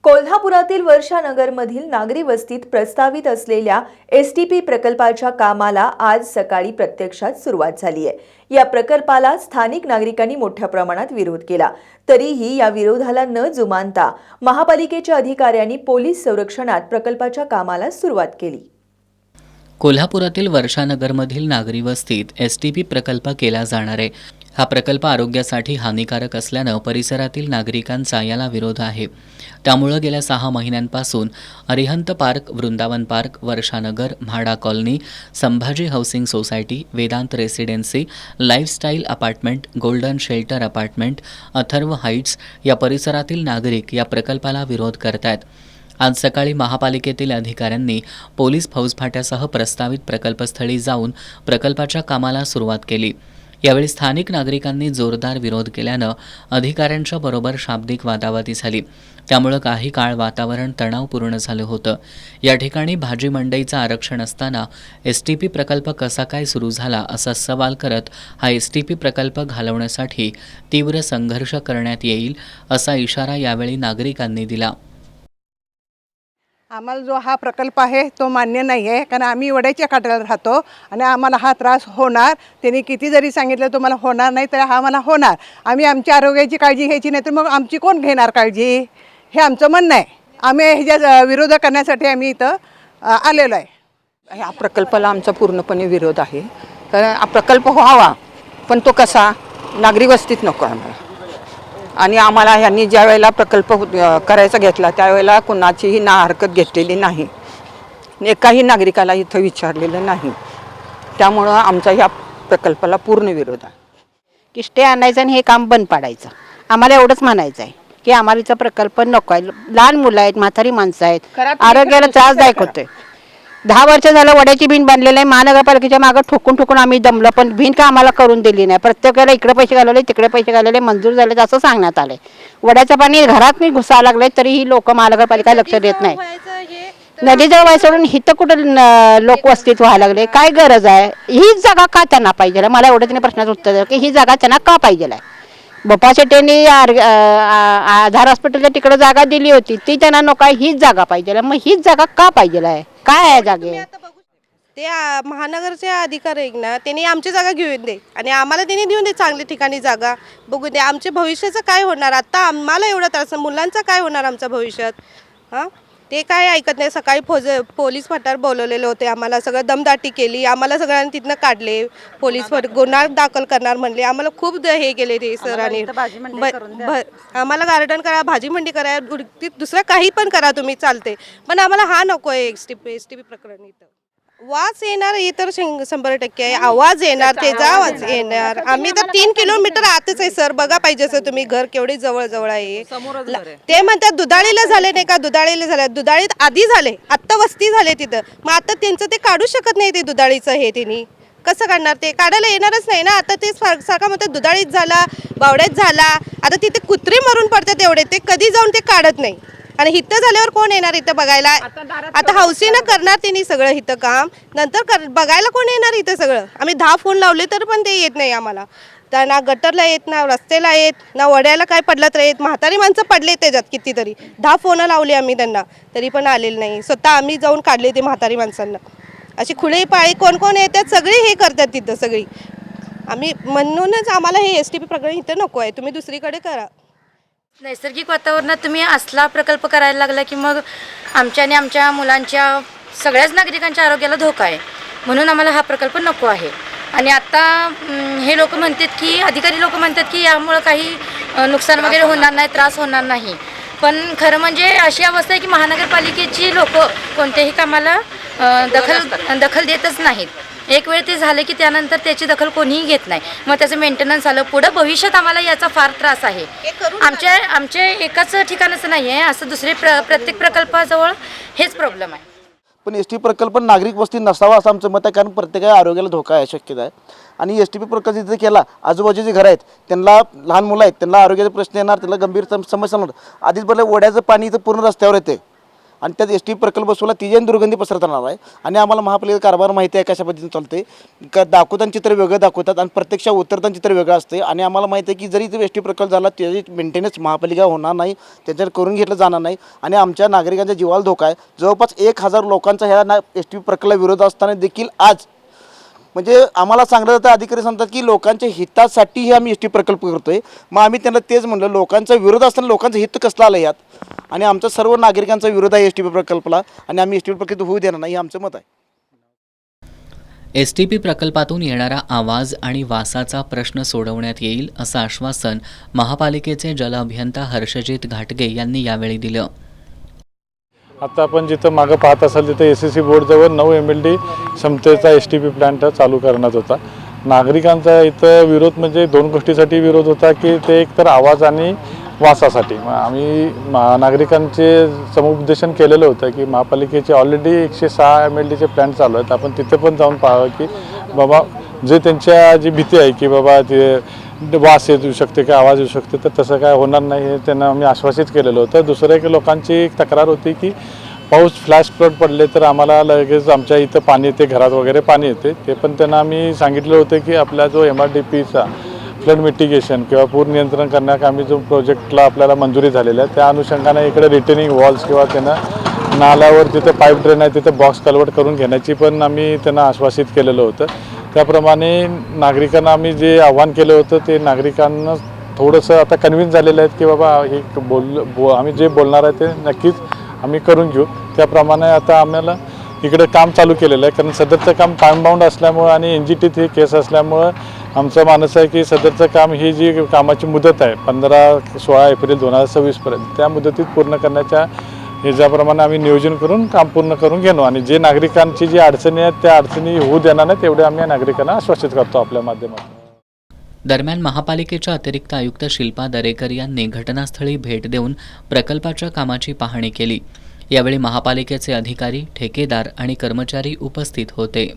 कोल्हापुरातील वर्षानगरमधील नागरी वस्तीत प्रस्तावित असलेल्या एसटीपी प्रकल्पाच्या कामाला आज सकाळी प्रत्यक्षात सुरुवात झाली आहे। या प्रकल्पाला स्थानिक नागरिकांनी मोठ्या प्रमाणात विरोध केला। तरीही या विरोधाला न जुमानता महापालिकेच्या अधिकाऱ्यांनी पोलीस संरक्षणात प्रकल्पाच्या कामाला सुरुवात केली। कोल्हापुरातील वर्षानगरमधील नागरी वस्तीत एसटीपी प्रकल्प केला जाणार आहे। हा प्रकल्प आरोग्यासाठी हानिकारक असल्यानं परिसरातील नागरिकांचा याला विरोध आहे। त्यामुळे गेल्या 6 महिन्यांपासून Arihant Park, Vrindavan Park, Varshanagar, MHADA Colony, Sambhaji Housing Society, Vedant Residency, Lifestyle Apartment, Golden Shelter Apartment, Atharva Heights या परिसरातील नागरिक या प्रकल्पाला विरोध करतायत। आज सकाळी महापालिकेतील अधिकाऱ्यांनी पोलीस फौजफाट्यासह प्रस्तावित प्रकल्पस्थळी जाऊन प्रकल्पाच्या कामाला सुरुवात केली। यावेळी स्थानिक नागरिकांनी जोरदार विरोध केल्यानं अधिकाऱ्यांच्या बरोबर शाब्दिक वादावादी झाली। त्यामुळे काही काळ वातावरण तणावपूर्ण झालं होतं। या ठिकाणी भाजी मंडईचं आरक्षण असताना एसटीपी प्रकल्प कसा काय सुरू झाला असा सवाल करत हा एसटीपी प्रकल्प घालवण्यासाठी तीव्र संघर्ष करण्यात येईल असा इशारा यावेळी नागरिकांनी दिला। आम्हाला जो हा प्रकल्प आहे तो मान्य नाही आहे, कारण आम्ही वड्याच्या काठाला राहतो आणि आम्हाला हा त्रास होणार। त्यांनी किती जरी सांगितलं तुम्हाला होणार नाही तर हा मला होणार। आम्ही आमच्या आरोग्याची काळजी घ्यायची नाही तर मग आमची कोण घेणार काळजी, हे आमचं म्हणणं आहे। आम्ही ह्याच्या विरोध करण्यासाठी आम्ही इथं आलेलो आहे। या प्रकल्पाला आमचा पूर्णपणे विरोध आहे। कारण हा प्रकल्प व्हावा, पण तो कसा नागरी वस्तीत नको आम्हाला। आणि आम्हाला ह्यांनी ज्या वेळेला प्रकल्प करायचा घेतला त्यावेळेला कुणाचीही हरकत घेतलेली नाही, एकाही नागरिकाला इथं विचारलेलं नाही। त्यामुळं आमचा ह्या प्रकल्पाला पूर्ण विरोध आहे की स्टे आणायचं आणि हे काम बंद पाडायचं। आम्हाला एवढंच म्हणायचं आहे की आम्हाला इथं प्रकल्प नको आहे। लहान मुलं आहेत, म्हातारी माणसं आहेत, आरोग्याला त्रासदायक होते। 10 वर्ष झालं वड्याची भिंत बांधलेली आहे। महानगरपालिकेच्या मागं ठोकून आम्ही दमलं, पण भिंत का आम्हाला करून दिली नाही। प्रत्येकाला इकडे पैसे घालवले, तिकडे पैसे घालवले, मंजूर झाले असं सांगण्यात आले। वड्याचं पाणी घरात नाही घुसायला लागले तरीही लोक महानगरपालिका लक्ष देत नाही। नदीजवळ व्हायचं सोडून हिथं कुठं लोक वस्तीत व्हायला लागले, काय गरज आहे? ही जागा का त्यांना पाहिजे? मला एवढं त्यांनी प्रश्नाचं उत्तर द्या की ही जागा त्यांना का पाहिजे? बप्पा शेट्टींनी आधार हॉस्पिटलच्या तिकडे जागा दिली होती, ती त्यांना नको आहे, हीच जागा पाहिजे। मग हीच जागा का पाहिजे आहे? काय आहे जागे? ते महानगरचे अधिकारी आहेत ना, त्यांनी आमची जागा घेऊन दे आणि आम्हाला त्यांनी देऊन दे चांगली ठिकाणी जागा बघू दे। आमच्या भविष्याचं काय होणार? आता आम्हाला एवढं त्रास, मुलांचं काय होणार आमच्या भविष्यात? हां, ते काय ऐकत नाही। सकाळी पोलीस फाट्यावर बोलवलेले होते, आम्हाला सगळं दमदाटी केली, आम्हाला सगळ्यांनी तिथनं काढले। पोलीस गुन्हा दाखल करणार म्हणले, आम्हाला खूप हे केले ते सरांनी। आम्हाला गार्डन करा, भाजी मंडी करा, दुसरं काही पण करा तुम्ही, चालते, पण आम्हाला हा नको आहे। एसटीपी प्रकरण इथं वाज येणार, हे तर 100% आहे। आवाज येणार, त्याचा आवाज येणार। आम्ही तर 3 किलोमीटर आतच आहे सर, बघा पाहिजे सर तुम्ही, घर केवढे जवळ आहे। ते म्हणतात दुधाळीला झाले नाही का, दुधाळीला झाले, दुधाळीत आधी झाले, आत्ता वस्ती झाले तिथं। मग आता त्यांचं ते काढू शकत नाही, ते दुधाळीचं हे त्यांनी कसं काढणार? ते काढायला येणारच नाही ना। आता ते सारखं म्हणतात दुधाळीत झाला, बावड्यात झाला, आता तिथे कुत्रे मरून पडतात एवढे, ते कधी जाऊन ते काढत नाही। आणि हिथं झाल्यावर कोण येणार इथं बघायला? आता हौसीनं करणार त्यांनी सगळं इथं काम, नंतर बघायला कोण येणार इथं सगळं? आम्ही 10 फोन लावले तर पण ते येत नाही आम्हाला। तर ना गटरला येत, ना रस्त्याला येत, ना वड्याला काय पडलं तर येत। म्हातारी माणसं पडले त्याच्यात कितीतरी, 10 फोन लावले आम्ही त्यांना, तरी पण आलेलं नाही। स्वतः आम्ही जाऊन काढले ते म्हातारी माणसांना। अशी खुळे पाळी कोण येतात, सगळी हे करतात तिथं सगळी। आम्ही म्हणूनच आम्हाला हे एसटीपी प्रकरण इथं नको आहे, तुम्ही दुसरीकडे करा। नैसर्गिक वातावरणात तुम्ही असला प्रकल्प करायला लागला की मग आमच्या आणि आमच्या मुलांच्या सगळ्याच नागरिकांच्या आरोग्याला धोका आहे। म्हणून आम्हाला हा प्रकल्प नको आहे। आणि आता हे लोक म्हणतात की, अधिकारी लोक म्हणतात की यामुळे काही नुकसान वगैरे होणार नाही, त्रास होणार नाही। पण खरं म्हणजे अशी अवस्था आहे की महानगरपालिकेची लोक कोणत्याही कामाला दखल देतच नाहीत। एक वेळ ते झाले की त्यानंतर त्याची दखल कोणीही घेत नाही। मग त्याचं मेंटेनन्स आलं, पुढं भविष्यात आम्हाला याचा फार त्रास आहे। आमच्या एकाच ठिकाणाचं नाही आहे, असं दुसरे प्रत्येक प्रकल्पाजवळ हेच प्रॉब्लेम आहे। पण एसटी प्रकल्प नागरिक वस्ती नसावा असं आमचं मत आहे, कारण प्रत्येकाच्या आरोग्याला धोका आहे, शक्यता आहे। आणि एसटीपी प्रकल्प जिथे केला, आजूबाजूचे घर आहेत त्यांना, लहान मुलं आहेत त्यांना आरोग्याचे प्रश्न येणार, त्यांना गंभीर समस्या होणार। आधीच बोलले वड्याचं पाणी इथं पूर्ण रस्त्यावर येते आणि त्यात एस टी प्रकल्प बसवला तिची आणि दुर्गंधी पसरताना आहे. आणि आम्हाला महापालिकेचा कारभार माहिती आहे कशा पद्धतीने चालते. दाखवताना चित्र वेगळं दाखवतात आणि प्रत्यक्ष उतरताना चित्र वेगळं असते. आणि आम्हाला माहिती आहे की जरी ते एस टी प्रकल्प झाला त्याची मेंटेनन्स महापालिका होणार नाही, त्याच्यावर करून घेतलं जाणार नाही. आणि आमच्या नागरिकांच्या जीवाला धोका आहे. जवळपास 1000 लोकांचा ह्या एस टी प्रकल्प विरोध असताना देखील आज म्हणजे आम्हाला सांगलं जातं, अधिकारी सांगतात की लोकांच्या हितासाठीही आम्ही एस टी प्रकल्प करतोय. मग आम्ही त्यांना तेच म्हणलं, लोकांचा विरोध असताना लोकांचं हित कसलं आलं यात. आणि आमचा सर्व नागरिकांचा विरोध आहे एस टी प्रकल्पाला आणि आम्ही एस टी प्रकल्प होऊ देणार नाही, हे आमचं मत आहे. एसटीपी प्रकल्पातून येणारा आवाज आणि वासाचा प्रश्न सोडवण्यात येईल असं आश्वासन महापालिकेचे जल अभियंता हर्षजित घाटगे यांनी यावेळी दिलं. आता आपण जिथं मागं पाहत असाल तिथं SSC बोर्डजवळ 9 MLD क्षमतेचा STP प्लॅन्ट चालू करण्यात होता. नागरिकांचा इथं विरोध म्हणजे 2 गोष्टीसाठी विरोध होता की ते एकतर आवाज आणि वासासाठी. आम्ही नागरिकांचे समुपदेशन केलेलं होतं की महापालिकेचे ऑलरेडी 106 MLDचे प्लॅन्ट चालू आहेत, आपण तिथे पण जाऊन पाहावं की बाबा जे त्यांच्या जी भीती आहे की बाबा ते वास येऊ शकते का आवाज येऊ शकते, तर तसं काय होणार नाही हे त्यांना आम्ही आश्वासित केलेलं होतं. दुसरं एक लोकांची एक तक्रार होती की पाऊस फ्लॅश फ्लड पडले तर आम्हाला लगेच आमच्या इथं पाणी येते, घरात वगैरे पाणी येते. ते पण त्यांना आम्ही सांगितलं होतं की आपला जो MRDPचा फ्लड मिटिगेशन किंवा पूर नियंत्रण करण्याकामी जो प्रोजेक्टला आपल्याला मंजुरी झालेला आहे त्या अनुषंगाने इकडे रिटेनिंग वॉल्स किंवा त्यांना नाल्यावर जिथे पाईप ड्रेन आहे तिथे बॉक्स कन्वर्ट करून घेण्याची पण आम्ही त्यांना आश्वासित केलेलं होतं. त्याप्रमाणे नागरिकांना आम्ही जे आव्हान केलं होतं ते नागरिकांना थोडंसं आता कन्व्हिन्स झालेलं आहेत की बाबा हे आम्ही जे बोलणार आहे ते नक्कीच आम्ही करून घेऊ. त्याप्रमाणे आता आम्हाला इकडे काम चालू केलेलं आहे, कारण सदरचं काम टाइम बाउंड असल्यामुळं आणि NGTत ही केस असल्यामुळं आमचं मानस आहे की सदरचं काम ही जी कामाची मुदत आहे 15-16 एप्रिल 2026पर्यंत त्या मुदतीत पूर्ण करण्याच्या ह्याच्याप्रमाणे आम्ही नियोजन करून काम पूर्ण करून घेणं आणि जे नागरिकांची जी अडचणी आहेत त्या अडचणी होऊ देणार नाहीत एवढे आम्ही नागरिकांना आश्वासित करतो आपल्या माध्यमातून. दरम्यान महापालिकेच्या अतिरिक्त आयुक्त शिल्पा दरेकर यांनी घटनास्थळी भेट देऊन प्रकल्पाच्या कामाची पाहणी केली. यावेळी महापालिकेचे अधिकारी, ठेकेदार आणि कर्मचारी उपस्थित होते.